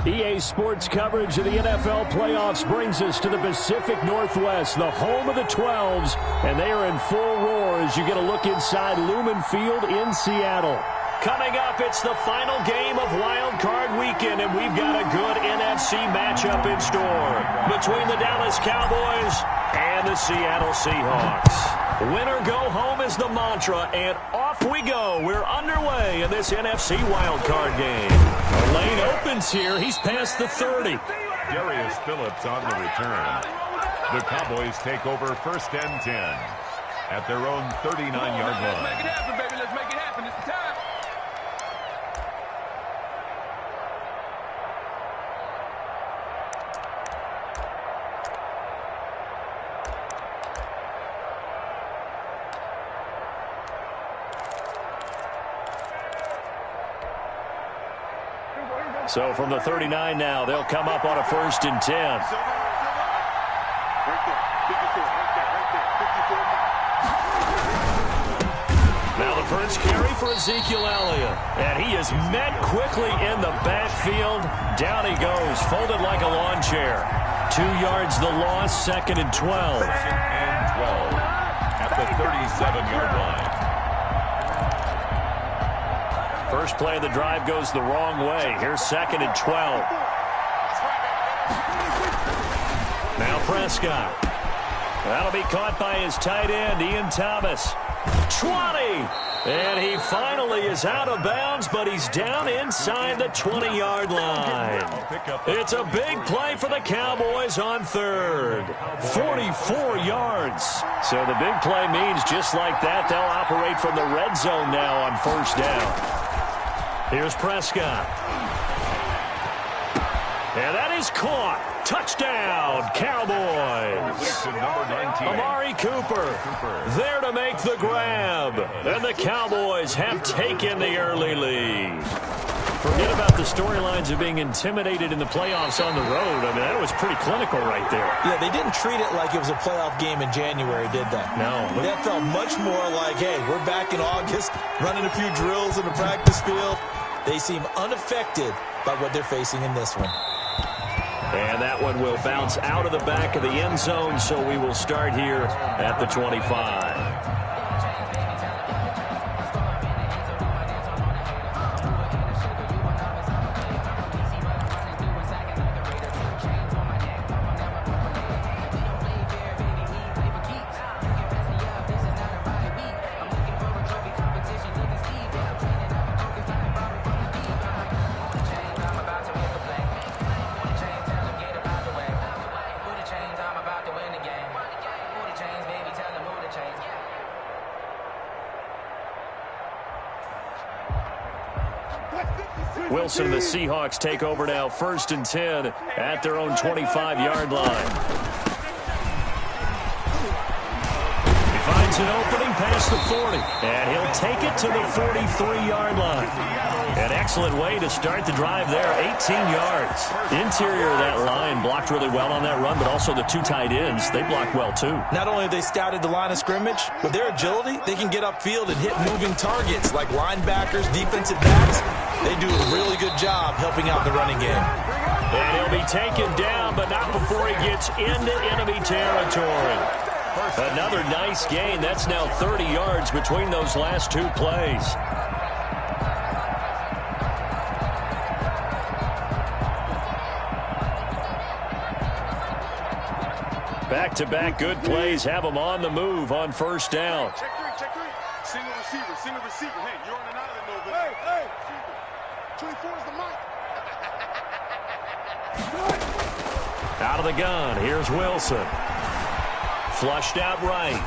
EA Sports coverage of the NFL playoffs brings us to the Pacific Northwest, the home of the 12s, and they are in full roar as you get a look inside Lumen Field in Seattle. Coming up, it's the final game of Wild Card Weekend, and we've got a good NFC matchup in store between the Dallas Cowboys and the Seattle Seahawks. Win or go home is the mantra, and off we go. We're underway in this NFC Wild Card game. The lane opens here. He's past the 30. Darius Phillips on the return. The Cowboys take over first and 10 at their own 39-yard line. Let's make it happen, baby. Let's make it happen. It's the time. So from the 39 now, they'll come up on a first and 10. Now the first carry for Ezekiel Elliott. And he is met quickly in the backfield. Down he goes, folded like a lawn chair. 2 yards the loss, second and 12. Second and 12 at the 37-yard line. First play of the drive goes the wrong way. Here's second and 12. Now Prescott. That'll be caught by his tight end, Ian Thomas. 20! And he finally is out of bounds, but he's down inside the 20-yard line. It's a big play for the Cowboys on third. 44 yards. So the big play means just like that, they'll operate from the red zone now on first down. Here's Prescott. And that is caught. Touchdown, Cowboys. Amari Cooper there to make the grab. And the Cowboys have taken the early lead. Forget about the storylines of being intimidated in the playoffs on the road. I mean, that was pretty clinical right there. Yeah, they didn't treat it like it was a playoff game in January, did they? No. That felt much more like, hey, we're back in August, running a few drills in the practice field. They seem unaffected by what they're facing in this one. And that one will bounce out of the back of the end zone, so we will start here at the 25. Wilson and the Seahawks take over now, first and 10 at their own 25-yard line. He finds an opening past the 40, and he'll take it to the 43-yard line. An excellent way to start the drive there, 18 yards. Interior of that line blocked really well on that run, but also the two tight ends, they blocked well too. Not only have they scouted the line of scrimmage, with their agility, they can get upfield and hit moving targets like linebackers, defensive backs. They do a really good job helping out the running game. And he'll be taken down, but not before he gets into enemy territory. Another nice gain. That's now 30 yards between those last two plays. Back-to-back good plays have them on the move on first down. Check three. Single receiver. Hey, you're on an island over there. Hey. 24 is the mic. Out of the gun, here's Wilson. Flushed out right.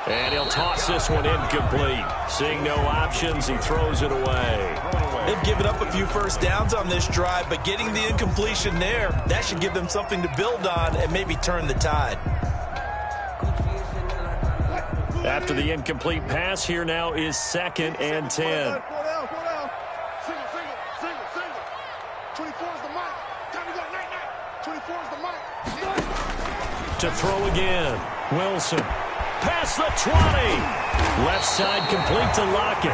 And he'll toss this one incomplete. Seeing no options, he throws it away. They've given up a few first downs on this drive, but getting the incompletion there, that should give them something to build on and maybe turn the tide. After the incomplete pass, here now is second and 10. To throw again. Wilson. Past the 20. Left side complete to Lockett.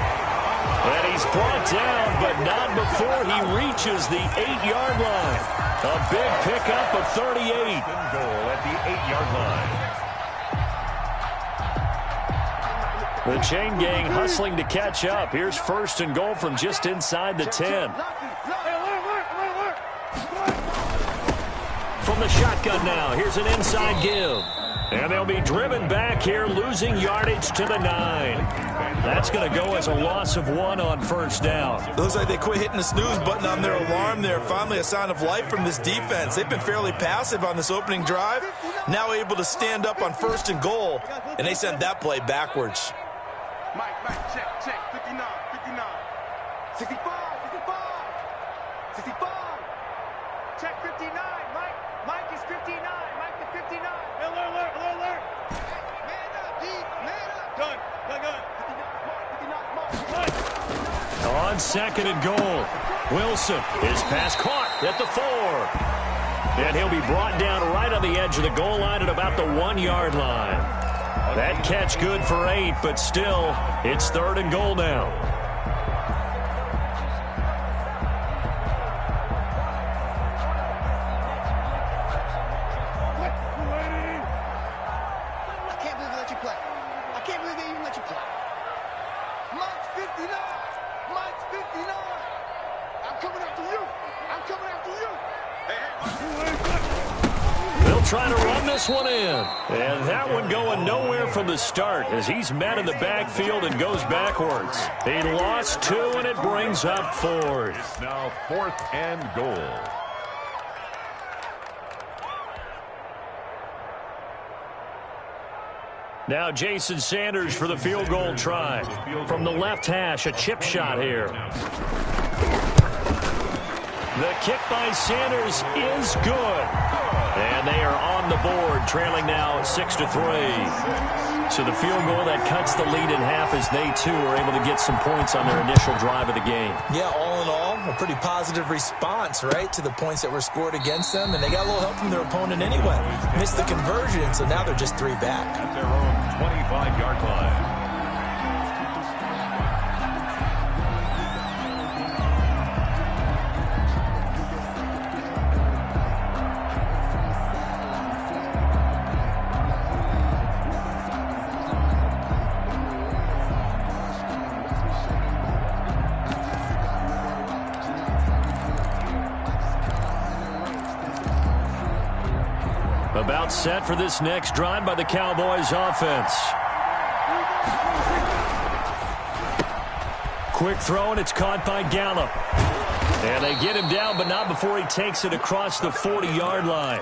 And he's brought down, but not before he reaches the 8-yard line. A big pickup of 38. Goal at the 8-yard line. The chain gang hustling to catch up. Here's 1st and goal from just inside the 10. From the shotgun now, here's an inside give. And they'll be driven back here, losing yardage to the 9. That's going to go as a loss of 1 on 1st down. Looks like they quit hitting the snooze button on their alarm there. Finally a sign of life from this defense. They've been fairly passive on this opening drive. Now able to stand up on 1st and goal, and they sent that play backwards. Mike, check, 59, 59. 65, 65. Check 59, Mike is 59, Mike the 59. Alert. Man up, D, man up. Gun. 59, On 2nd and goal, Wilson is pass caught at the 4. And he'll be brought down right on the edge of the goal line at about the 1-yard line. That catch good for 8, but still, it's 3rd and goal now. Trying to run this one in. And that one going nowhere from the start as he's met in the backfield and goes backwards. He lost 2, and it brings up 4th. It's now 4th and goal. Now Jason Sanders for the field goal try. From the left hash, a chip shot here. The kick by Sanders is good. And they are on the board, trailing now 6-3. So the field goal that cuts the lead in half as they, too, are able to get some points on their initial drive of the game. Yeah, all in all, a pretty positive response, right, to the points that were scored against them. And they got a little help from their opponent anyway. Missed the conversion, so now they're just 3 back. At their own 25-yard line. About set for this next drive by the Cowboys offense. Quick throw, and it's caught by Gallup. And they get him down, but not before he takes it across the 40-yard line.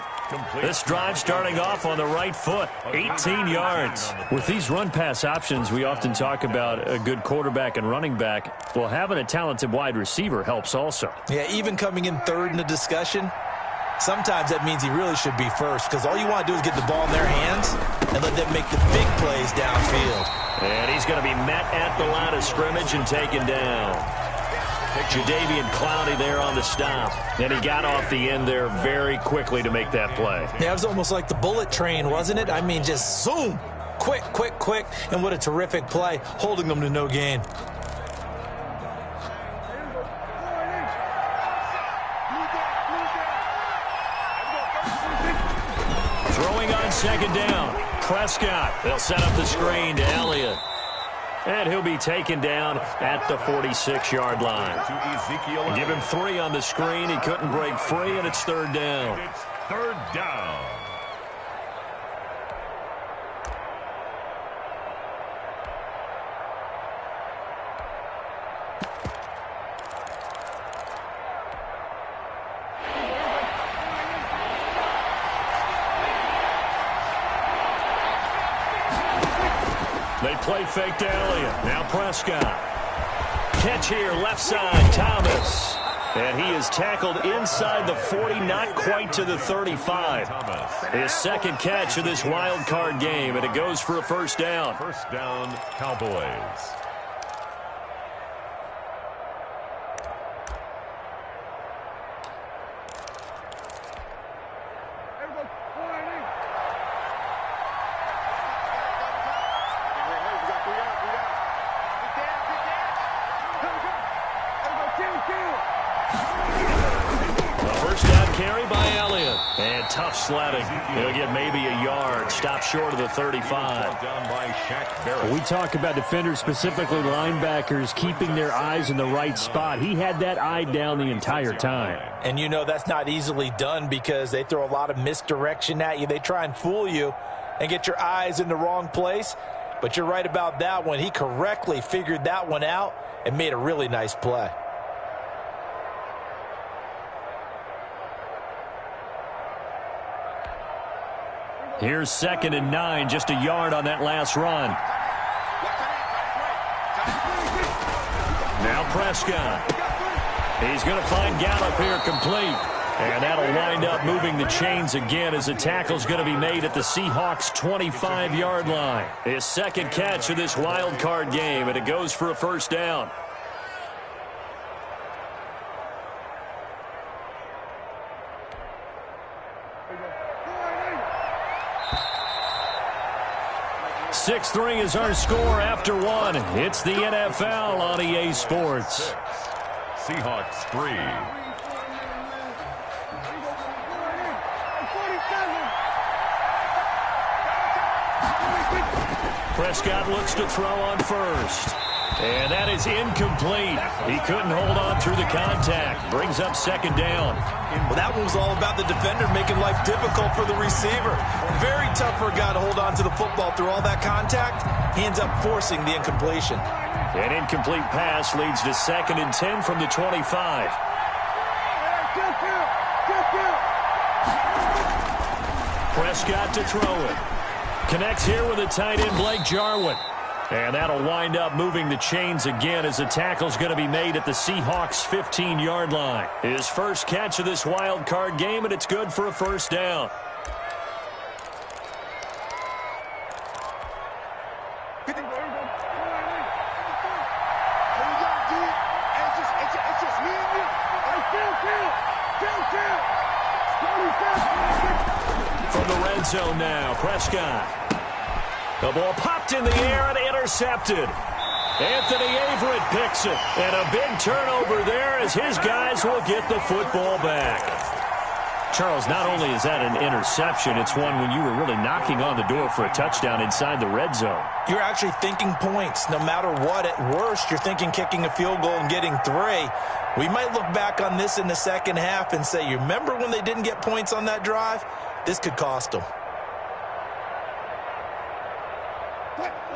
This drive starting off on the right foot, 18 yards. With these run-pass options, we often talk about a good quarterback and running back. Well, having a talented wide receiver helps also. Yeah, even coming in 3rd in the discussion, sometimes that means he really should be 1st, because all you want to do is get the ball in their hands and let them make the big plays downfield. And he's going to be met at the line of scrimmage and taken down. Jadeveon Clowney there on the stop. And he got off the end there very quickly to make that play. Yeah, it was almost like the bullet train, wasn't it? I mean, just zoom. Quick. And what a terrific play, holding them to no gain. Throwing on 2nd down. Prescott. They'll set up the screen to Elliott. And he'll be taken down at the 46-yard line. Give him 3 on the screen. He couldn't break free, and it's 3rd down. It's 3rd down. They play fake to Elliott. Now Prescott. Catch here, left side, Thomas. And he is tackled inside the 40, not quite to the 35. His 2nd catch of this wild card game, and it goes for a 1st down. 1st down, Cowboys. carry by Elliott. And tough sledding. He'll get maybe a yard. Stop short of the 35. We talk about defenders, specifically linebackers, keeping their eyes in the right spot. He had that eye down the entire time. And you know that's not easily done because they throw a lot of misdirection at you. They try and fool you and get your eyes in the wrong place. But you're right about that one. He correctly figured that one out and made a really nice play. Here's 2nd and 9, just a yard on that last run. Now Prescott. He's going to find Gallup here complete. And that'll wind up moving the chains again as the tackle's going to be made at the Seahawks' 25-yard line. His second catch of this wild card game, and it goes for a first down. .6-3 is our score after one. It's the NFL on EA Sports. Seahawks 3. Prescott looks to throw on first. And that is incomplete. He couldn't hold on through the contact. Brings up 2nd down. Well, that one was all about the defender making life difficult for the receiver. Very tough for a guy to hold on to the football through all that contact. He ends up forcing the incompletion. An incomplete pass leads to 2nd and 10 from the 25. Prescott to throw it. Connects here with the tight end, Blake Jarwin. And that'll wind up moving the chains again as the tackle's going to be made at the Seahawks' 15-yard line. His first catch of this wild card game, and it's good for a first down. From the red zone now, Prescott. The ball popped in the air and intercepted. Anthony Averett picks it. And a big turnover there as his guys will get the football back. Charles, not only is that an interception, it's one when you were really knocking on the door for a touchdown inside the red zone. You're actually thinking points. No matter what, at worst, you're thinking kicking a field goal and getting 3. We might look back on this in the second half and say, you remember when they didn't get points on that drive? This could cost them.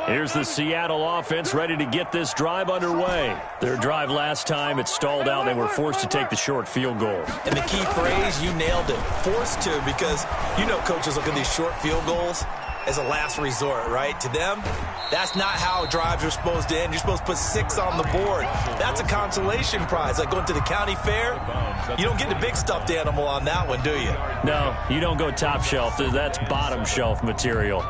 Here's the Seattle offense ready to get this drive underway. Their drive last time, it stalled out. They were forced to take the short field goal. And the key phrase, you nailed it, forced to, because you know coaches look at these short field goals as a last resort, right? To them, that's not how drives are supposed to end. You're supposed to put 6 on the board. That's a consolation prize, like going to the county fair. You don't get the big stuffed animal on that one, do you? No, you don't go top shelf. That's bottom shelf material.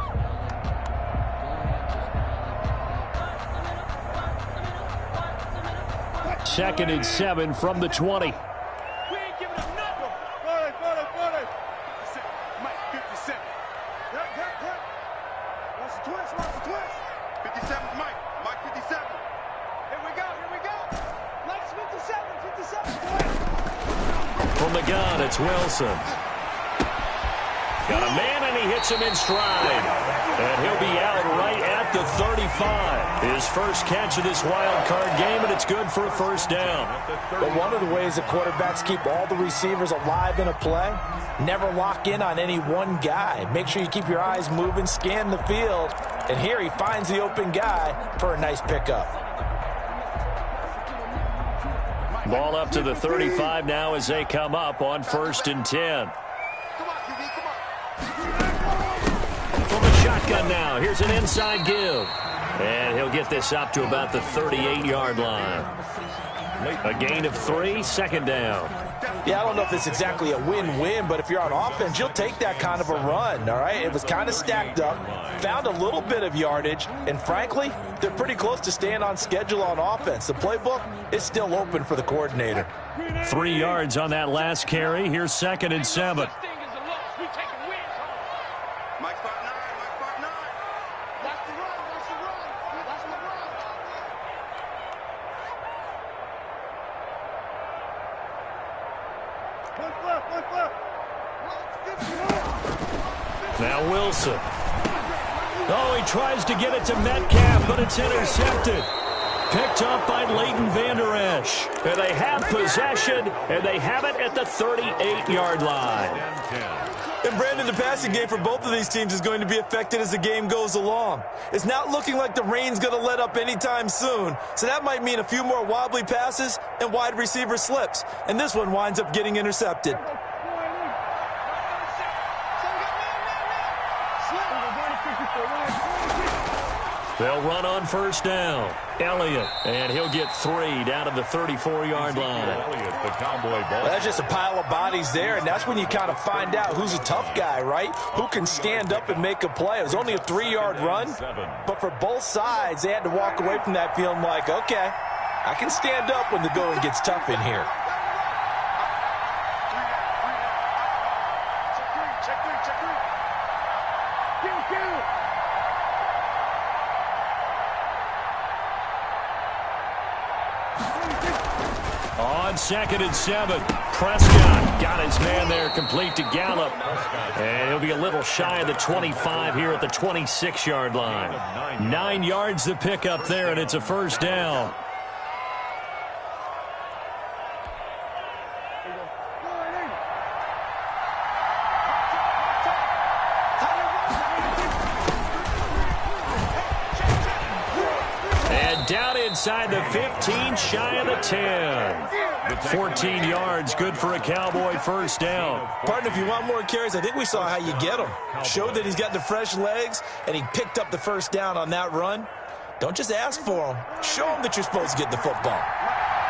Second and 7 from the 20. We ain't giving up nothing. 40. Mike, 57. Watch the twist. 57, Mike. Mike, 57. Here we go. Mike's 57. From the gun, it's Wilson. Got a man, and he hits him in stride. And he'll be out right at the 35. His first catch of this wild card game, and it's good for a first down. But one of the ways that quarterbacks keep all the receivers alive in a play, never lock in on any one guy. Make sure you keep your eyes moving, scan the field. And here he finds the open guy for a nice pickup. Ball up to the 35 now as they come up on 1st and 10. From a shotgun now, here's an inside give. And he'll get this up to about the 38-yard line. A gain of 3, 2nd down. Yeah, I don't know if it's exactly a win-win, but if you're on offense, you'll take that kind of a run, all right? It was kind of stacked up, found a little bit of yardage, and frankly, they're pretty close to staying on schedule on offense. The playbook is still open for the coordinator. 3 yards on that last carry. Here's 2nd and 7. Now Wilson. Oh, he tries to get it to Metcalf, but it's intercepted. Picked up by Leighton Vander Esch. And they have possession, and they have it at the 38-yard line. And Brandon, the passing game for both of these teams is going to be affected as the game goes along. It's not looking like the rain's going to let up anytime soon, so that might mean a few more wobbly passes and wide receiver slips. And this one winds up getting intercepted. They'll run on first down. Elliott, and he'll get 3 down to the 34-yard line. Elliott, the Cowboy ball. That's just a pile of bodies there, and that's when you kind of find out who's a tough guy, right? Who can stand up and make a play. It was only a 3-yard run, but for both sides, they had to walk away from that feeling like, okay, I can stand up when the going gets tough in here. On 2nd and 7, Prescott got his man there complete to Gallup. And he'll be a little shy of the 25 here at the 26-yard line. 9 yards to pick up there, and it's a first down. And down inside the 15, shy of the 10. 14 yards, good for a Cowboy first down. Partner, if you want more carries, I think we saw how you get them. Showed that he's got the fresh legs, and he picked up the first down on that run. Don't just ask for them. Show them that you're supposed to get the football.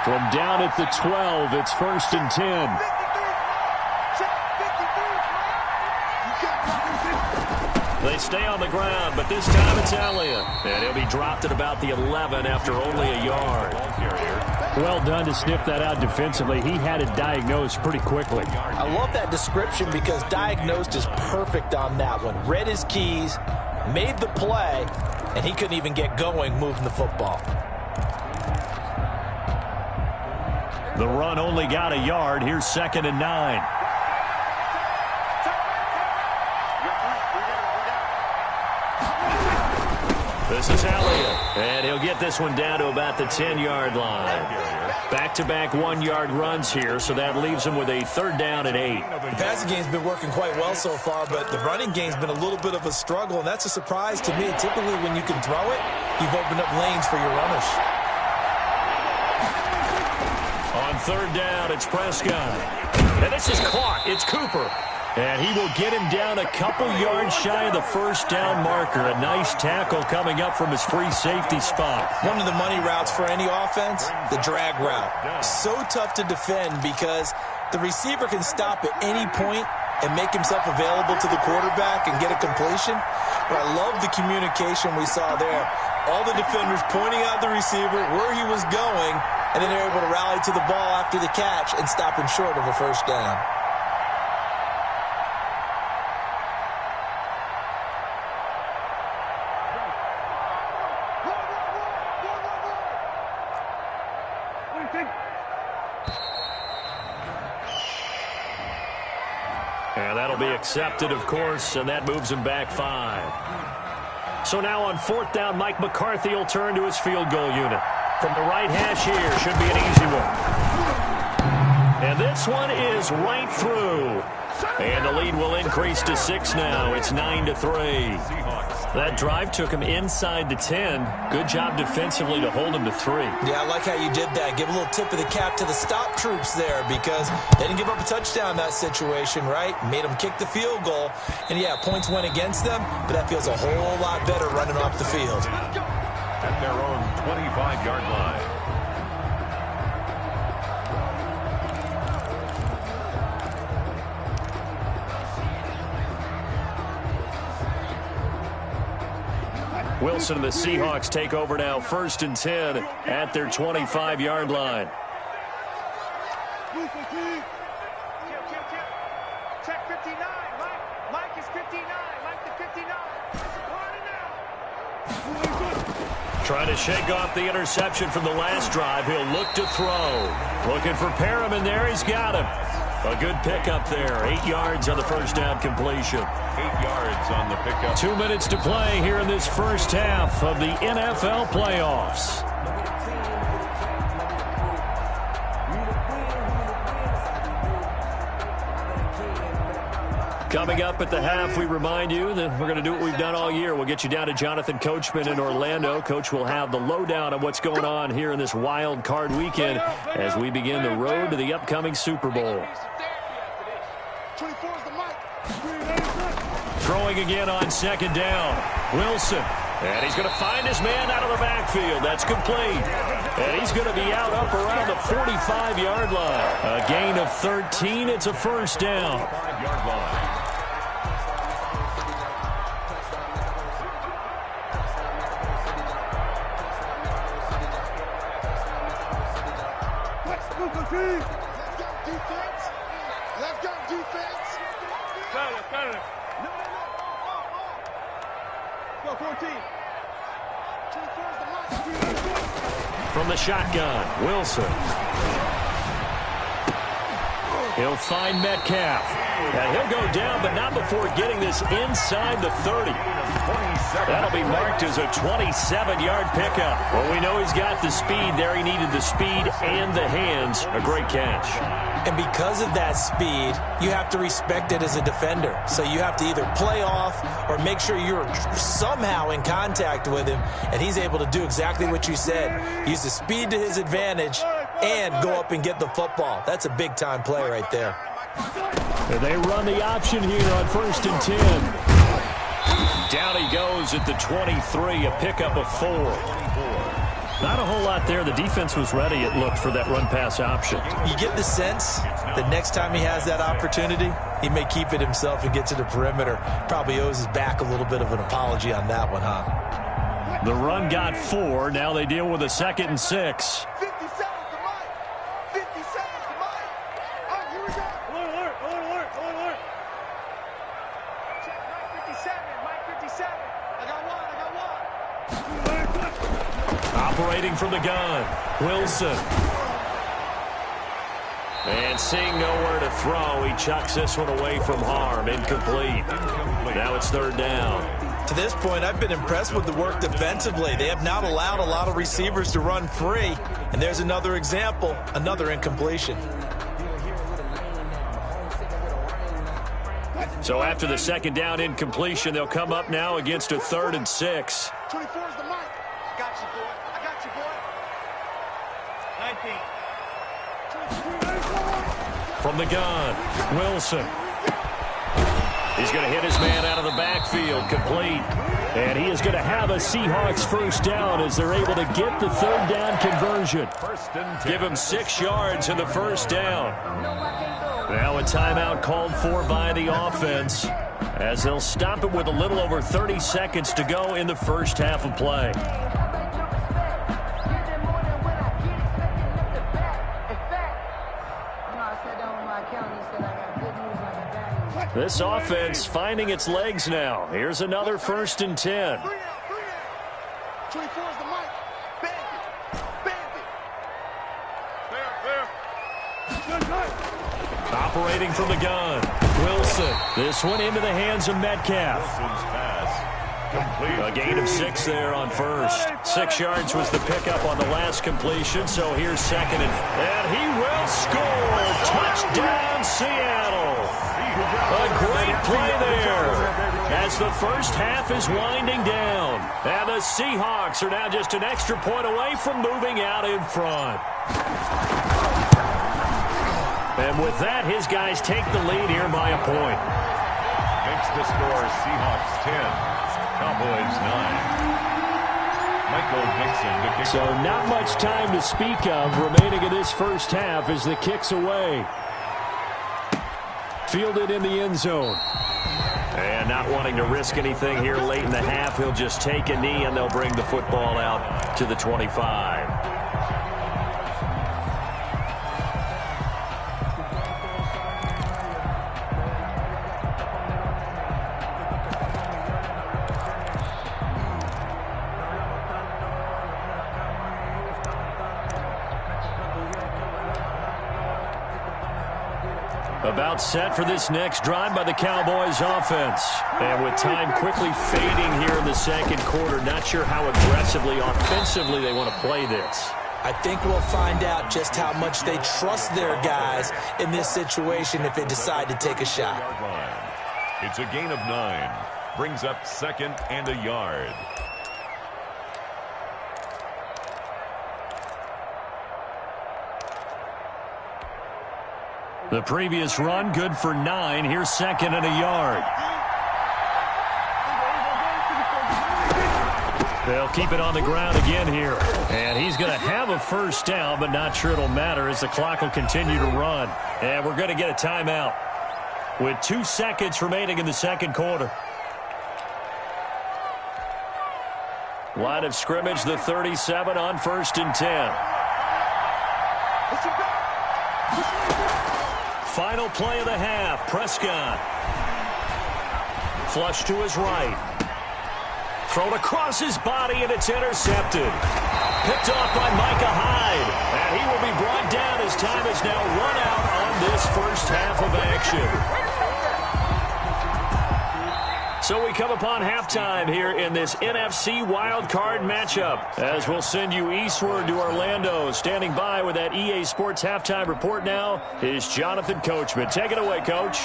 From down at the 12, it's 1st and 10. They stay on the ground, but this time it's Elliott. And he'll be dropped at about the 11 after only a yard. Well done to sniff that out defensively. He had it diagnosed pretty quickly. I love that description because diagnosed is perfect on that one. Read his keys, made the play, and he couldn't even get going moving the football. The run only got a yard. Here's 2nd and 9. This is Elliott, and he'll get this one down to about the 10-yard line. Back-to-back 1-yard runs here, so that leaves him with a 3rd down and 8. The passing game's been working quite well so far, but the running game's been a little bit of a struggle, and that's a surprise to me. Typically, when you can throw it, you've opened up lanes for your runners. On 3rd down, it's Prescott. And this is caught. It's Cooper. And he will get him down a couple yards shy of the first down marker. A nice tackle coming up from his free safety spot. One of the money routes for any offense, the drag route. So tough to defend because the receiver can stop at any point and make himself available to the quarterback and get a completion. But I love the communication we saw there. All the defenders pointing out the receiver, where he was going, and then they're able to rally to the ball after the catch and stop him short of a first down. And that'll be accepted, of course, and that moves him back 5. So now on 4th down, Mike McCarthy will turn to his field goal unit. From the right hash here, should be an easy one. And this one is right through. And the lead will increase to 6 now. It's 9-3. That drive took him inside the 10. Good job defensively to hold him to 3. Yeah, I like how you did that. Give a little tip of the cap to the stop troops there because they didn't give up a touchdown in that situation, right? Made them kick the field goal. And, yeah, points went against them, but that feels a whole lot better running off the field. At their own 25-yard line. Wilson and the Seahawks take over now, 1st and 10 at their 25-yard line. Check 59. Mike is 59. Mike the 59. Trying to shake off the interception from the last drive. He'll look to throw. Looking for Perriman there. He's got him. A good pickup there. 8 yards on the first down completion. 8 yards on the pickup. 2 minutes to play here in this first half of the NFL playoffs. Coming up at the half, we remind you that we're going to do what we've done all year. We'll get you down to Jonathan Coachman in Orlando. Coach will have the lowdown on what's going on here in this wild card weekend as we begin the road to the upcoming Super Bowl. Throwing again on second down. Wilson. And he's going to find his man out of the backfield. That's complete. And he's going to be out up around the 45-yard line. A gain of 13. It's a first down. 5-yard line. Let's go, defense. Got it. No. Go, 14. From the shotgun, Wilson. He'll find Metcalf. And he'll go down, but not before getting this inside the 30. That'll be marked as a 27-yard pickup. Well, we know he's got the speed there. He needed the speed and the hands. A great catch. And because of that speed, you have to respect it as a defender. So you have to either play off or make sure you're somehow in contact with him, and he's able to do exactly what you said. Use the speed to his advantage and go up and get the football. That's a big-time play right there. And they run the option here on 1st and 10. Down he goes at the 23, a pickup of 4. Not a whole lot there. The defense was ready, it looked, for that run-pass option. You get the sense that next time he has that opportunity, he may keep it himself and get to the perimeter. Probably owes his back a little bit of an apology on that one, huh? The run got 4. Now they deal with a 2nd and 6. 50 seconds to Mike. 50 seconds to Mike. All right, here we go. Alert. Check Mike 57. Mike 57. I got one. Operating from the gun, Wilson. And seeing nowhere to throw, he chucks this one away from harm. Incomplete. Now it's 3rd down. To this point, I've been impressed with the work defensively. They have not allowed a lot of receivers to run free. And there's another example, another incompletion. So after the 2nd down incompletion, they'll come up now against a 3rd and 6. 24 is the mic. I got you, boy. 19. From the gun, Wilson. He's going to hit his man out of the backfield, complete. And he is going to have a Seahawks first down as they're able to get the 3rd down conversion. Give him 6 yards in the first down. Now a timeout called for by the offense as they'll stop it with a little over 30 seconds to go in the first half of play. This offense finding its legs now. Here's another 1st and 10. 24 is the mic. Bandit. Clear. Operating from the gun, Wilson. This one into the hands of Metcalf. Wilson's pass complete. A gain of 6 there on first. 6 yards was the pickup on the last completion, so here's 2nd and he will score. Touchdown, Seattle. A great play there as the first half is winding down. And the Seahawks are now just an extra point away from moving out in front. And with that, his guys take the lead here by a point. Makes the score Seahawks 10, Cowboys 9. Michael Dixon to kick. So not much time to speak of remaining in this first half as the kick's away. Fielded in the end zone. And not wanting to risk anything here late in the half, he'll just take a knee and they'll bring the football out to the 25. About set for this next drive by the Cowboys offense. And with time quickly fading here in the second quarter, not sure how aggressively, offensively they want to play this. I think we'll find out just how much they trust their guys in this situation if they decide to take a shot. It's a gain of 9. Brings up 2nd and a yard. The previous run, good for 9. Here's 2nd and a yard. They'll keep it on the ground again here. And he's going to have a first down, but not sure it'll matter as the clock will continue to run. And we're going to get a timeout with 2 seconds remaining in the second quarter. Line of scrimmage, the 37 on 1st and 10. Final play of the half. Prescott. Flush to his right. Thrown across his body, and it's intercepted. Picked off by Micah Hyde. And he will be brought down as time is now run out on this first half of action. So we come upon halftime here in this NFC wildcard matchup. As we'll send you eastward to Orlando. Standing by with that EA Sports halftime report now is Jonathan Coachman. Take it away, Coach.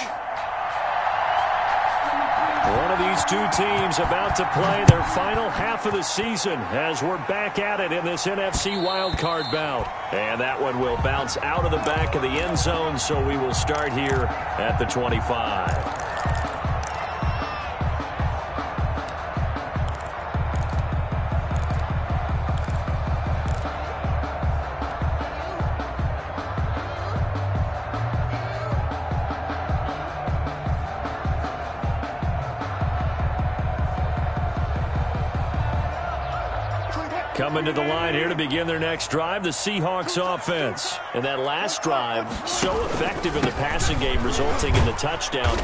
One of these two teams about to play their final half of the season as we're back at it in this NFC wildcard bout. And that one will bounce out of the back of the end zone, so we will start here at the 25. Coming to the line here to begin their next drive, the Seahawks offense. And that last drive, so effective in the passing game, resulting in the touchdown.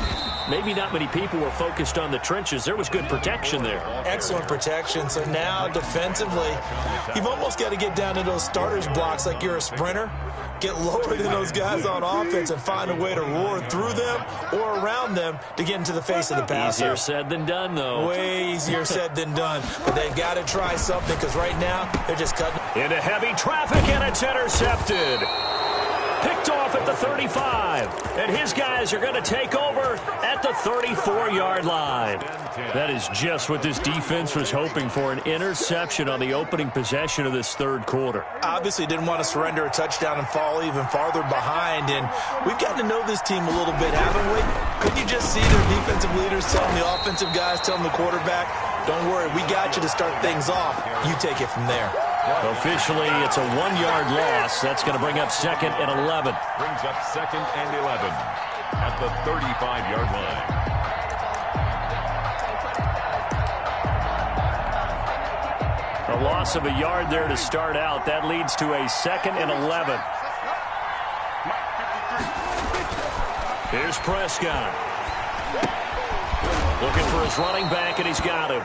Maybe not many people were focused on the trenches. There was good protection there. Excellent protection. So now defensively, you've almost got to get down to those starters blocks like you're a sprinter. Get lower than those guys on offense and find a way to roar through them or around them to get into the face of the passer. Easier said than done, though. Way easier said than done. But they've got to try something because right now they're just cutting. Into heavy traffic, and it's intercepted. Picked off at the 35. And his guys are going to take over at the 34-yard line. That is just what this defense was hoping for, an interception on the opening possession of this third quarter. Obviously didn't want to surrender a touchdown and fall even farther behind. And we've gotten to know this team a little bit, haven't we? Couldn't you just see their defensive leaders telling the offensive guys, telling the quarterback, don't worry, we got you to start things off. You take it from there. Officially, it's a 1-yard loss. That's going to bring up 2nd and 11. Brings up 2nd and 11 at the 35-yard line. A loss of a yard there to start out. That leads to a 2nd and 11. Here's Prescott. Looking for his running back, and he's got him.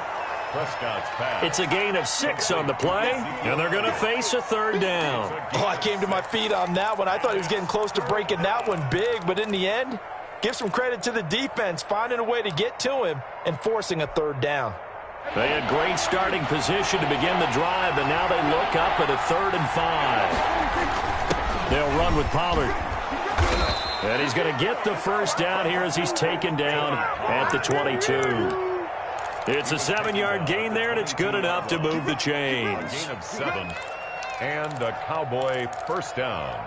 Prescott's pass. It's a gain of 6 on the play, and they're going to face a third down. Oh, I came to my feet on that one. I thought he was getting close to breaking that one big, but in the end, give some credit to the defense, finding a way to get to him and forcing a third down. They had great starting position to begin the drive, but now they look up at a 3rd and 5. They'll run with Pollard. And he's going to get the first down here as he's taken down at the 22. It's a 7-yard gain there, and it's good enough to move the chains. Gain of 7 and a Cowboy first down.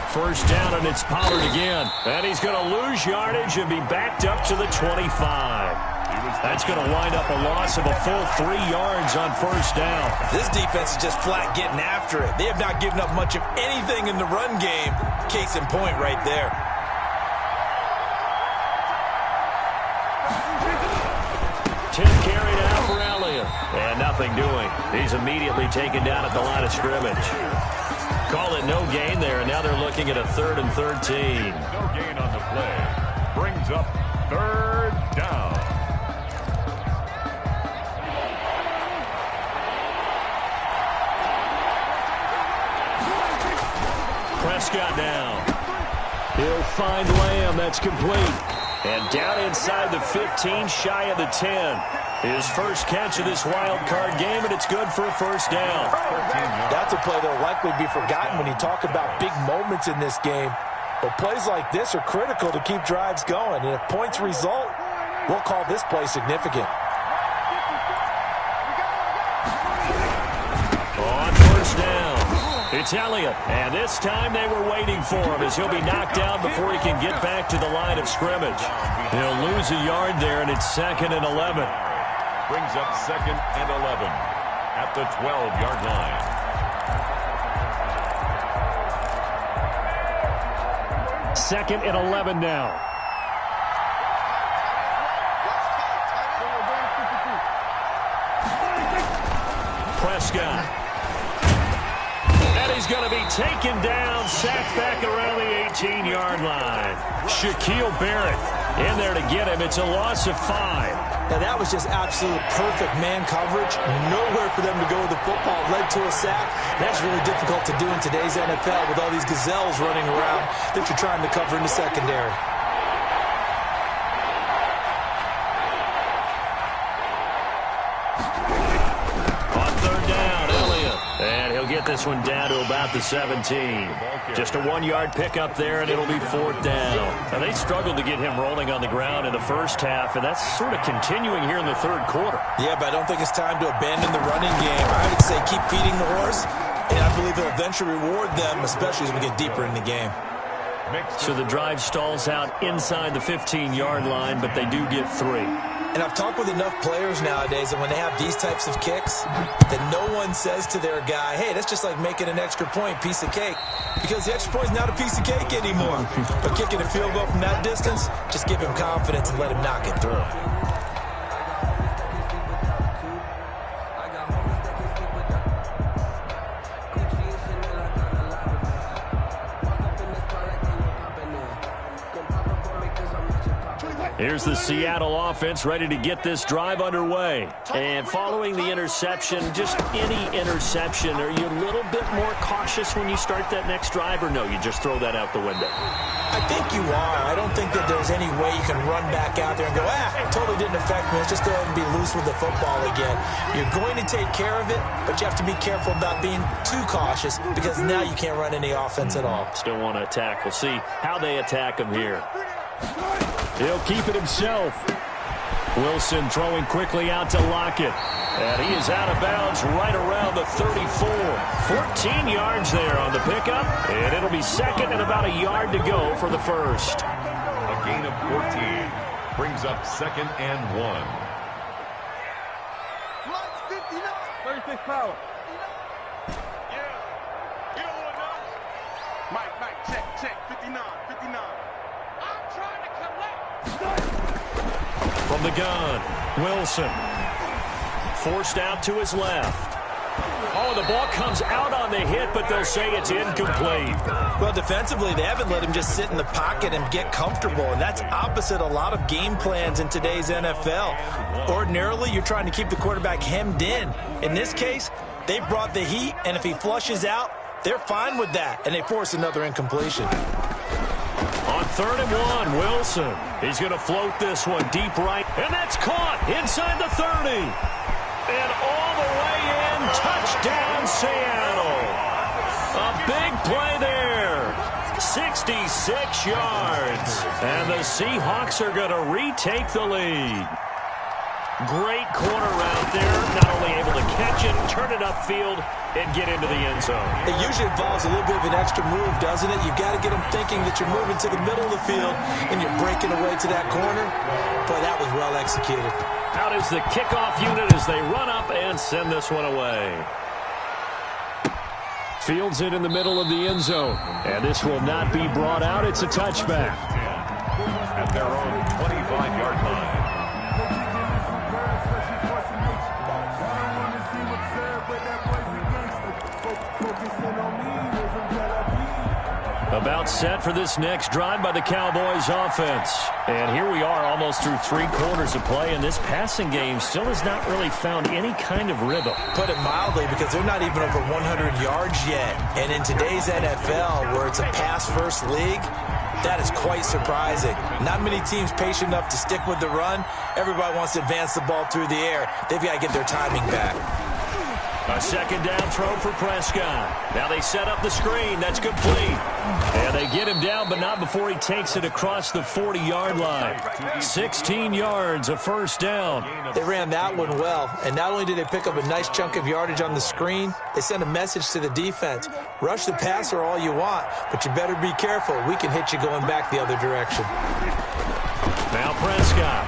First down, and it's Pollard again. And he's going to lose yardage and be backed up to the 25. That's going to wind up a loss of a full 3 yards on first down. This defense is just flat getting after it. They have not given up much of anything in the run game. Case in point right there. Tim carried out for Elliott. And nothing doing. He's immediately taken down at the line of scrimmage. Call it no gain there, and now they're looking at a 3rd and 13. No gain on the play. brings up third down. Prescott now. He'll find Lamb. That's complete. And down inside the 15, shy of the 10. His first catch of this wild card game, and it's good for a first down. That's a play that will likely be forgotten when you talk about big moments in this game. But plays like this are critical to keep drives going. And if points result, we'll call this play significant. On first down, it's Elliott. And this time they were waiting for him as he'll be knocked down before he can get back to the line of scrimmage. He'll lose a yard there, and it's 2nd and 11. Brings up 2nd and 11 at the 12-yard line. Second and 11 now. Prescott. And he's going to be taken down, sacked back around the 18-yard line. Shaquille Barrett in there to get him. It's a loss of 5. Now, that was just absolute perfect man coverage. Nowhere for them to go with the football. Led to a sack. That's really difficult to do in today's NFL with all these gazelles running around that you're trying to cover in the secondary. On third down, Elliott. And he'll get this one down to about the 17. Just a 1-yard pickup there, and it'll be 4th down. Now, they struggled to get him rolling on the ground in the first half, and that's sort of continuing here in the third quarter. Yeah, but I don't think it's time to abandon the running game. I would say keep feeding the horse, and I believe it'll eventually reward them, especially as we get deeper in the game. So the drive stalls out inside the 15-yard line, but they do get 3. And I've talked with enough players nowadays, and when they have these types of kicks, that no one says to their guy, hey, that's just like making an extra point, piece of cake. Because the extra point is not a piece of cake anymore. But kicking a field goal from that distance, just give him confidence and let him knock it through. Here's the Seattle offense ready to get this drive underway. And following the interception, just any interception, are you a little bit more cautious when you start that next drive, or no, you just throw that out the window? I think you are. I don't think that there's any way you can run back out there and go, it totally didn't affect me. Let's just go ahead and be loose with the football again. You're going to take care of it, but you have to be careful about being too cautious because now you can't run any offense at all. Still want to attack. We'll see how they attack him here. He'll keep it himself. Wilson throwing quickly out to Lockett. And he is out of bounds right around the 34. 14 yards there on the pickup. And it'll be 2nd and about a yard to go for the first. A gain of 14 brings up 2nd and 1. 36 power. Yeah. You don't want to know. Mike, check. 59. I'm trying to collect. From the gun, Wilson. Forced out to his left. Oh, the ball comes out on the hit, but they'll say it's incomplete. Well, defensively, they haven't let him just sit in the pocket and get comfortable, and that's opposite a lot of game plans in today's NFL. Ordinarily, you're trying to keep the quarterback hemmed in. In this case, they brought the heat, and if he flushes out, they're fine with that, and they force another incompletion. On 3rd and 1, Wilson. He's going to float this one deep right, and that's caught inside the 30. And all the way in, touchdown Seattle. A big play there. 66 yards. And the Seahawks are going to retake the lead. Great corner route there. Not only able to catch it, turn it upfield, and get into the end zone. It usually involves a little bit of an extra move, doesn't it? You've got to get them thinking that you're moving to the middle of the field and you're breaking away to that corner. Boy, that was well executed. Out is the kickoff unit as they run up and send this one away. Fields it in the middle of the end zone. And this will not be brought out. It's a touchback. At their own 25-yard line. About set for this next drive by the Cowboys offense. And here we are almost through 3 quarters of play, and this passing game still has not really found any kind of rhythm. Put it mildly, because they're not even over 100 yards yet. And in today's NFL, where it's a pass-first league, that is quite surprising. Not many teams patient enough to stick with the run. Everybody wants to advance the ball through the air. They've got to get their timing back. A second down throw for Prescott. Now they set up the screen. That's complete. And they get him down, but not before he takes it across the 40-yard line. 16 yards, a first down. They ran that one well, and not only did they pick up a nice chunk of yardage on the screen, they sent a message to the defense. Rush the passer all you want, but you better be careful. We can hit you going back the other direction. Now Prescott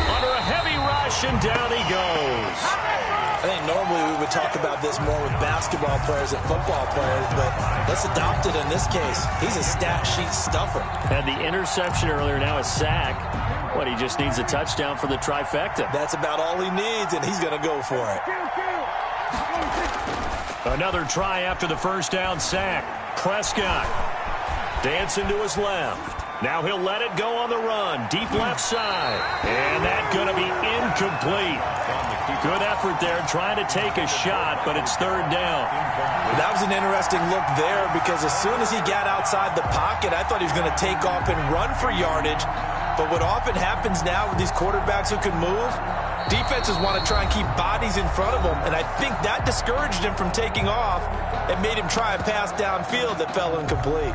under a heavy rush, and down he goes. I think normally we would talk about this more with basketball players and football players, but let's adopt it in this case. He's a stat sheet stuffer. Had the interception earlier, now a sack. What, he just needs a touchdown for the trifecta. That's about all he needs, and he's going to go for it. Another try after the first down sack. Prescott dancing to his left. Now he'll let it go on the run. Deep left side. And that's going to be incomplete. Good effort there trying to take a shot, but it's third down. That was an interesting look there, because as soon as he got outside the pocket, I thought he was going to take off and run for yardage. But what often happens now with these quarterbacks who can move, defenses want to try and keep bodies in front of them, and I think that discouraged him from taking off and made him try a pass downfield that fell incomplete.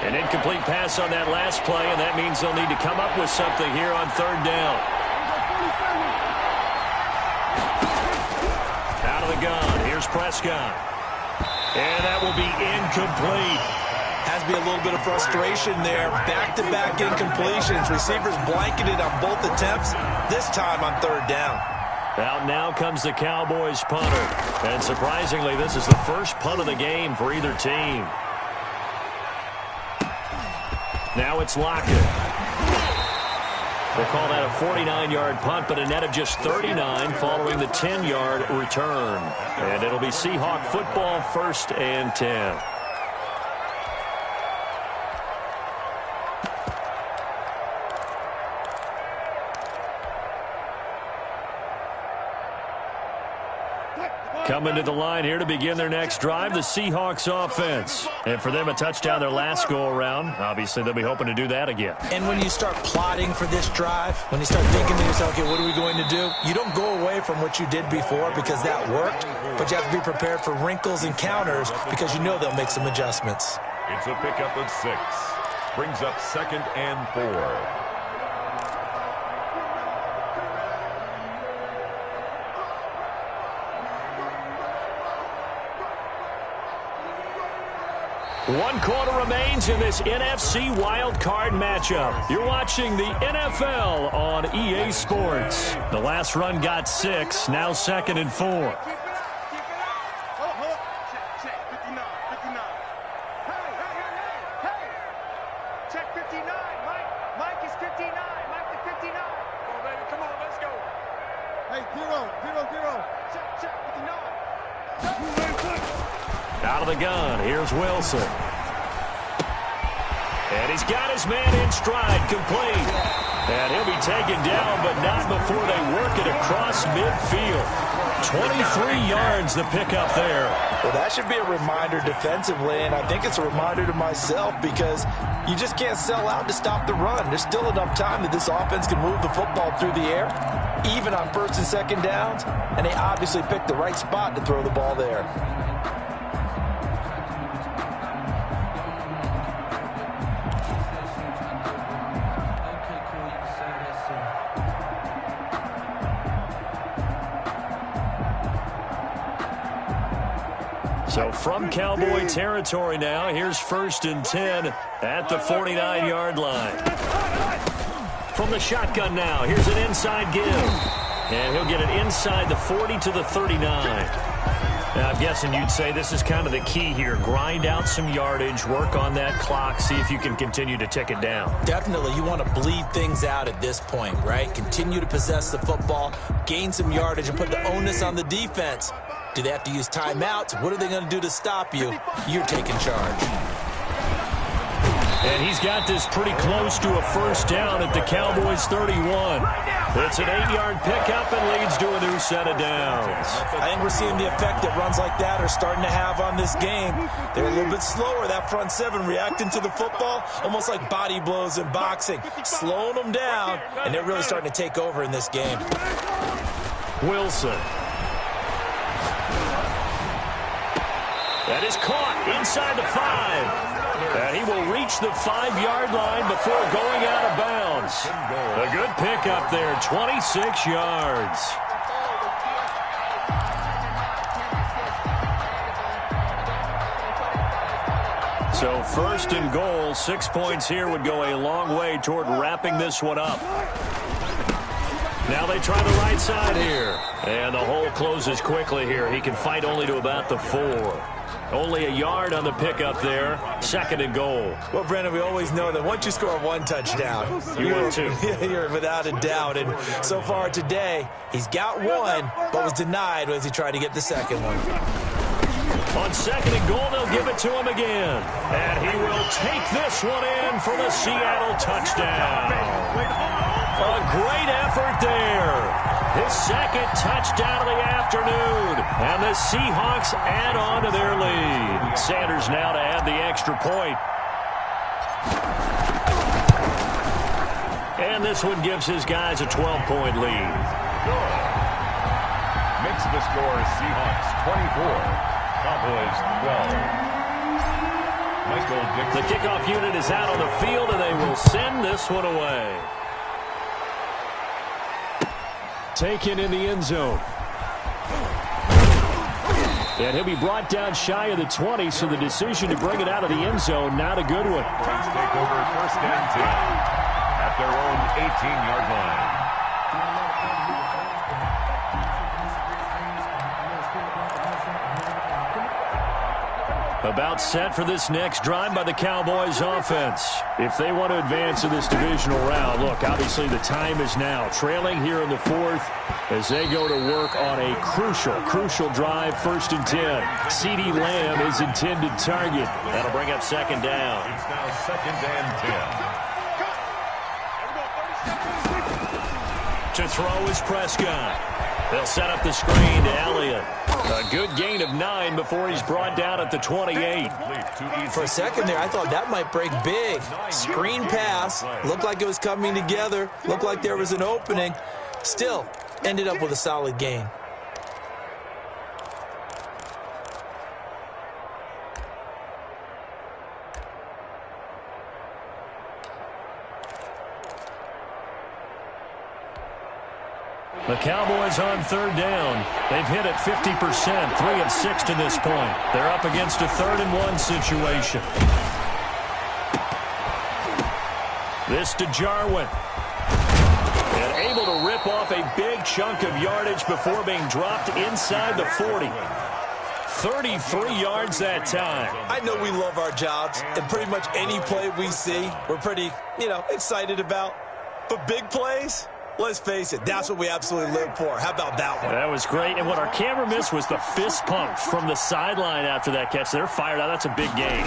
An incomplete pass on that last play, and that means they'll need to come up with something here on third down. Out of the gun, here's Prescott. And that will be incomplete. Has to be a little bit of frustration there. Back-to-back incompletions. Receivers blanketed on both attempts, this time on third down. Out now comes the Cowboys punter. And surprisingly, this is the first punt of the game for either team. Now it's Lockett. We'll call that a 49-yard punt, but a net of just 39 following the 10-yard return. And it'll be Seahawk football, 1st and 10. Coming to the line here to begin their next drive, the Seahawks offense. And for them, a touchdown their last go-around. Obviously, they'll be hoping to do that again. And when you start plotting for this drive, when you start thinking to yourself, okay, what are we going to do? You don't go away from what you did before because that worked, but you have to be prepared for wrinkles and counters because you know they'll make some adjustments. It's a pickup of 6. Brings up 2nd and 4. One quarter remains in this NFC wildcard matchup. You're watching the NFL on EA Sports. The last run got 6, now 2nd and 4. Check, 59, 59. Hey. Check 59, Mike. Mike is 59. Mike the 59. Come on, baby. Come on, let's go. Hey, 0. Check 59. Out of the gun, here's Wilson. And he's got his man in stride, complete. And he'll be taken down, but not before they work it across midfield. 23 yards the pickup there. Well, that should be a reminder defensively, and I think it's a reminder to myself because you just can't sell out to stop the run. There's still enough time that this offense can move the football through the air, even on 1st and 2nd downs, and they obviously picked the right spot to throw the ball there. So from Cowboy territory now, here's 1st and 10 at the 49-yard line. From the shotgun now, here's an inside give. And he'll get it inside the 40 to the 39. Now, I'm guessing you'd say this is kind of the key here. Grind out some yardage, work on that clock, see if you can continue to tick it down. Definitely, you want to bleed things out at this point, right? Continue to possess the football, gain some yardage, and put the onus on the defense. Do they have to use timeouts? What are they going to do to stop you? You're taking charge. And he's got this pretty close to a first down at the Cowboys' 31. It's an 8-yard pickup and leads to a new set of downs. I think we're seeing the effect that runs like that are starting to have on this game. They're a little bit slower, that front seven, reacting to the football, almost like body blows in boxing, slowing them down, and they're really starting to take over in this game. Wilson. That is caught inside the 5. And he will reach the 5-yard line before going out of bounds. A good pickup there, 26 yards. So first and goal, 6 points here would go a long way toward wrapping this one up. Now they try the right side here. And the hole closes quickly here. He can fight only to about the 4. Only a yard on the pickup there. Second and goal. Well, Brandon, we always know that once you score one touchdown, you're without a doubt. And so far today, he's got one, but was denied as he tried to get the second one. On second and goal, they'll give it to him again. And he will take this one in for the Seattle touchdown. A great effort there. His second touchdown of the afternoon. And the Seahawks add on to their lead. Sanders now to add the extra point. And this one gives his guys a 12-point lead. Makes the score Seahawks 24, Cowboys 12. Michael Dixon. The kickoff unit is out on the field, and they will send this one away. Taken in the end zone. And he'll be brought down shy of the 20, so the decision to bring it out of the end zone, not a good one. Let's take over first and 10 at their own 18-yard line. About set for this next drive by the Cowboys offense. If they want to advance in this divisional round, look, obviously the time is now. Trailing here in the 4th as they go to work on a crucial drive, first and 10. CeeDee Lamb is intended target. That'll bring up second down. It's now second and 10. To throw is Prescott. They'll set up the screen to Elliott. A good gain of 9 before he's brought down at the 28. For a second there, I thought that might break big. Screen pass. Looked like it was coming together. Looked like there was an opening. Still, ended up with a solid gain. The Cowboys on third down. They've hit it 50%, 3 of 6 to this point. They're up against a 3rd and 1 situation. This to Jarwin. And able to rip off a big chunk of yardage before being dropped inside the 40. 33 yards that time. I know we love our jobs, and pretty much any play we see, we're pretty, excited about. But big plays, let's face it, that's what we absolutely live for. How about that one? That was great. And what our camera missed was the fist pump from the sideline after that catch. They're fired out. That's a big gain.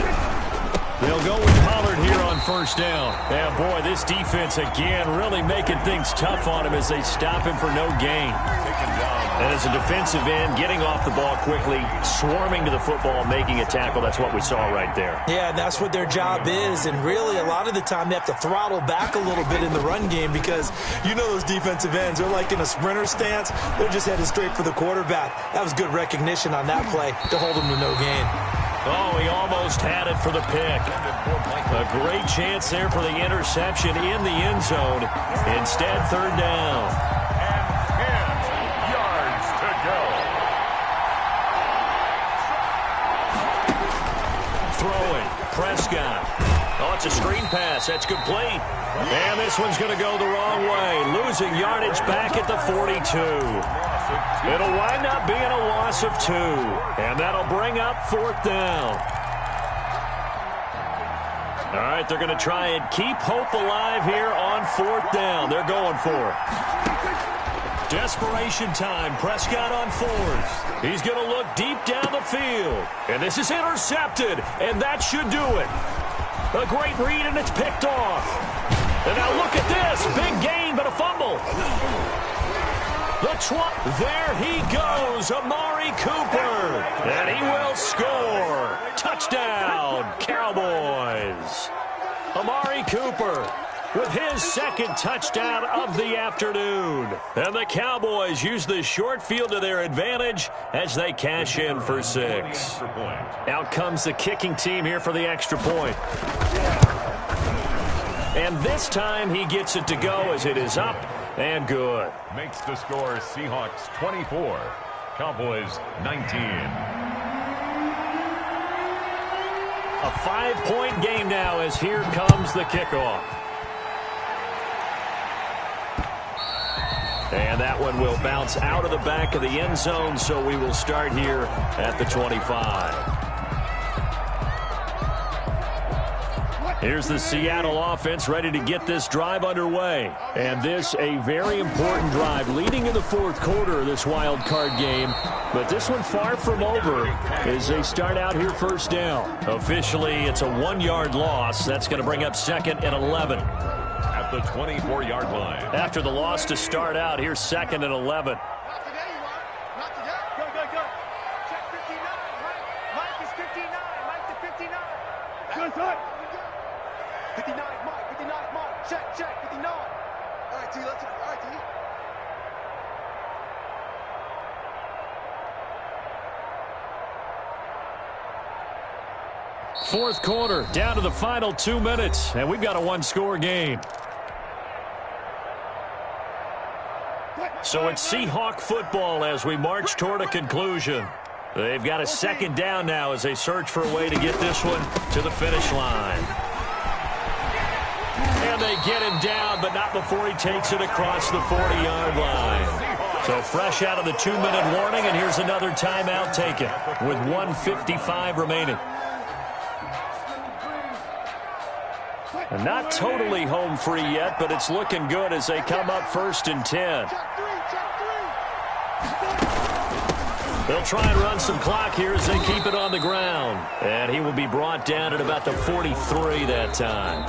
They'll go with Pollard here on first down. And, boy, this defense, again, really making things tough on him as they stop him for no gain. And as a defensive end, getting off the ball quickly, swarming to the football, making a tackle, that's what we saw right there. Yeah, and that's what their job is. And really, a lot of the time, they have to throttle back a little bit in the run game because those defensive ends, they're like in a sprinter stance. They're just headed straight for the quarterback. That was good recognition on that play to hold them to no gain. Oh, he almost had it for the pick. A great chance there for the interception in the end zone. Instead, third down. And 10 yards to go. Throwing. Prescott. On It's a screen pass. That's complete. And this one's going to go the wrong way. Losing yardage back at the 42. It'll wind up being a loss of 2. And that'll bring up 4th down. All right, they're going to try and keep hope alive here on 4th down. They're going for it. Desperation time. Prescott on 4th. He's going to look deep down the field. And this is intercepted. And that should do it. A great read, and it's picked off. And now look at this. Big gain, but a fumble. There he goes, Amari Cooper. And he will score. Touchdown, Cowboys. Amari Cooper with his 2nd touchdown of the afternoon. And the Cowboys use the short field to their advantage as they cash in for 6. Out comes the kicking team here for the extra point. And this time he gets it to go as it is up and good. Makes the score Seahawks 24, Cowboys 19. A 5-point game now as here comes the kickoff. And that one will bounce out of the back of the end zone, so we will start here at the 25. Here's the Seattle offense ready to get this drive underway. And this a very important drive leading in the 4th quarter of this wild card game. But this one far from over as they start out here 1st down. Officially, it's a 1-yard loss. That's going to bring up 2nd and 11. At the 24-yard line. After the loss to start out, here's 2nd and 11. Not today, you are. Not today. Go. Check 59. Mike is 59. Mike to 59. Good side. 59, Mike. 59, Mike. Check. 59. All right, T. Let's. All right, T. Fourth quarter, down to the final 2 minutes, and we've got a 1-score game. So it's Seahawk football as we march toward a conclusion. They've got a 2nd down now as they search for a way to get this one to the finish line. And they get him down, but not before he takes it across the 40-yard line. So fresh out of the 2-minute warning, and here's another timeout taken with 1:55 remaining. And not totally home free yet, but it's looking good as they come up 1st and 10. They'll try and run some clock here as they keep it on the ground. And he will be brought down at about the 43 that time.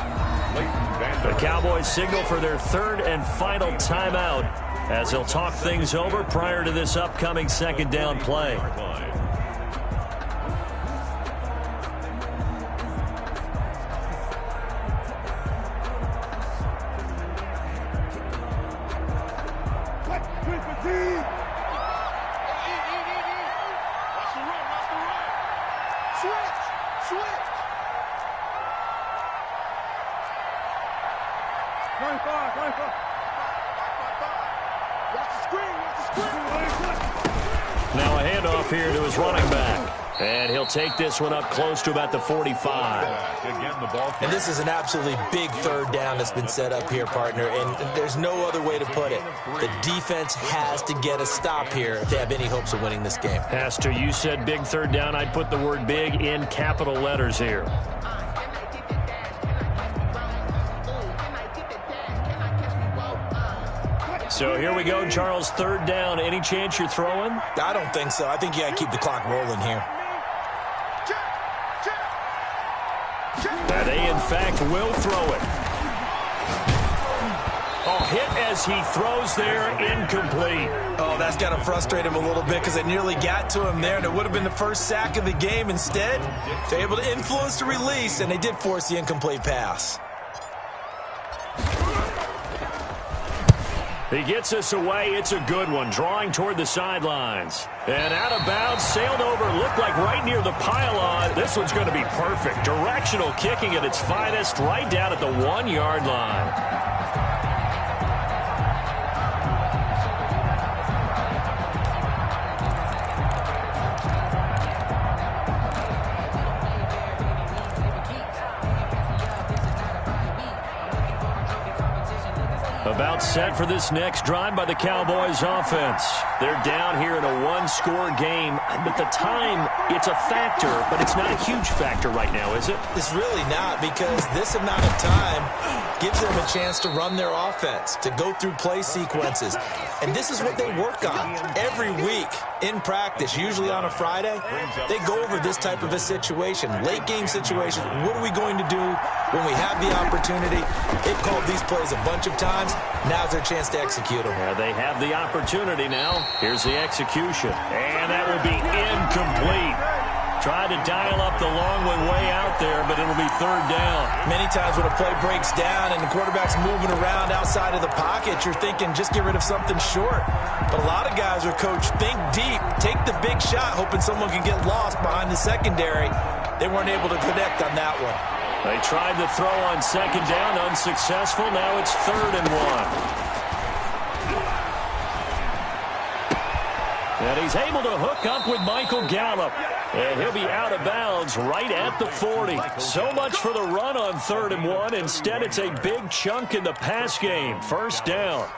The Cowboys signal for their 3rd and final timeout as they'll talk things over prior to this upcoming 2nd down play. Now a handoff here to his running back. And he'll take this one up close to about the 45. And this is an absolutely big 3rd down that's been set up here, partner. And there's no other way to put it. The defense has to get a stop here if they have any hopes of winning this game. Pastor, you said big 3rd down. I'd put the word big in capital letters here. So here we go, Charles, 3rd down. Any chance you're throwing? I don't think so. I think you got to keep the clock rolling here. And they, in fact, will throw it. Oh, hit as he throws there, incomplete. Oh, that's got to frustrate him a little bit because it nearly got to him there, and it would have been the first sack of the game. Instead, they're able to influence the release, and they did force the incomplete pass. He gets us away. It's a good one, drawing toward the sidelines. And out of bounds, sailed over, looked like right near the pylon. This one's going to be perfect. Directional kicking at its finest, right down at the 1-yard line. About set for this next drive by the Cowboys offense. They're down here in a one-score game. At the time, it's a factor, but it's not a huge factor right now, is it? It's really not, because this amount of time gives them a chance to run their offense, to go through play sequences. And this is what they work on every week in practice, usually on a Friday. They go over this type of a situation, late game situation. What are we going to do when we have the opportunity? They've called these plays a bunch of times. Now's their chance to execute them. Yeah, they have the opportunity now. Here's the execution. And that will be incomplete. Tried to dial up the long one way out there, but it'll be third down. Many times when a play breaks down and the quarterback's moving around outside of the pocket, you're thinking just get rid of something short. But a lot of guys are coached, think deep, take the big shot, hoping someone can get lost behind the secondary. They weren't able to connect on that one. They tried to throw on second down, unsuccessful. Now it's 3rd and 1. And he's able to hook up with Michael Gallup. And he'll be out of bounds right at the 40. So much for the run on 3rd and 1. Instead, it's a big chunk in the pass game. First down.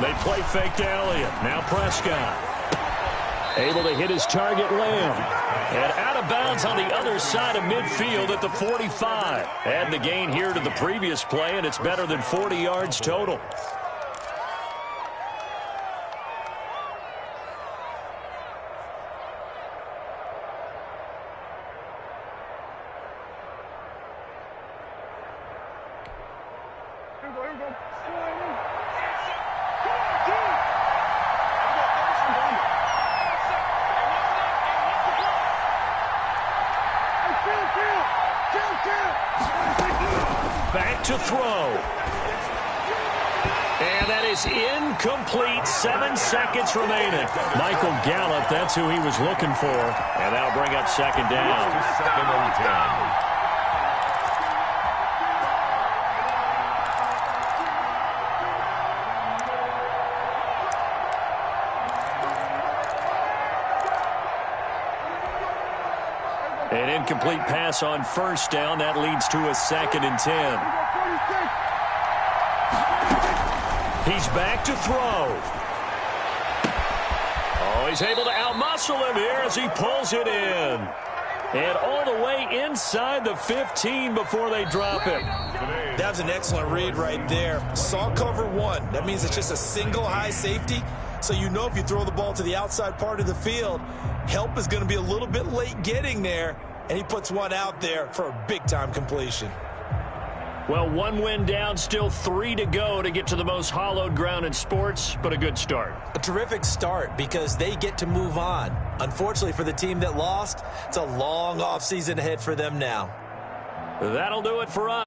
They play fake to Elliott. Now Prescott. Able to hit his target, Lamb. And out of bounds on the other side of midfield at the 45. Add the gain here to the previous play, and it's better than 40 yards total. Back to throw. And that is incomplete. 7 seconds remaining. Michael Gallup, that's who he was looking for. And that'll bring up second down. 2nd and 10. An incomplete pass on first down. That leads to a 2nd and 10. He's back to throw. Oh, he's able to outmuscle him here as he pulls it in. And all the way inside the 15 before they drop it. That was an excellent read right there. Saw cover 1. That means it's just a single high safety. So you know if you throw the ball to the outside part of the field, help is going to be a little bit late getting there. And he puts one out there for a big-time completion. Well, 1 win down, still 3 to go to get to the most hallowed ground in sports, but a good start. A terrific start because they get to move on. Unfortunately for the team that lost, it's a long offseason ahead for them now. That'll do it for us.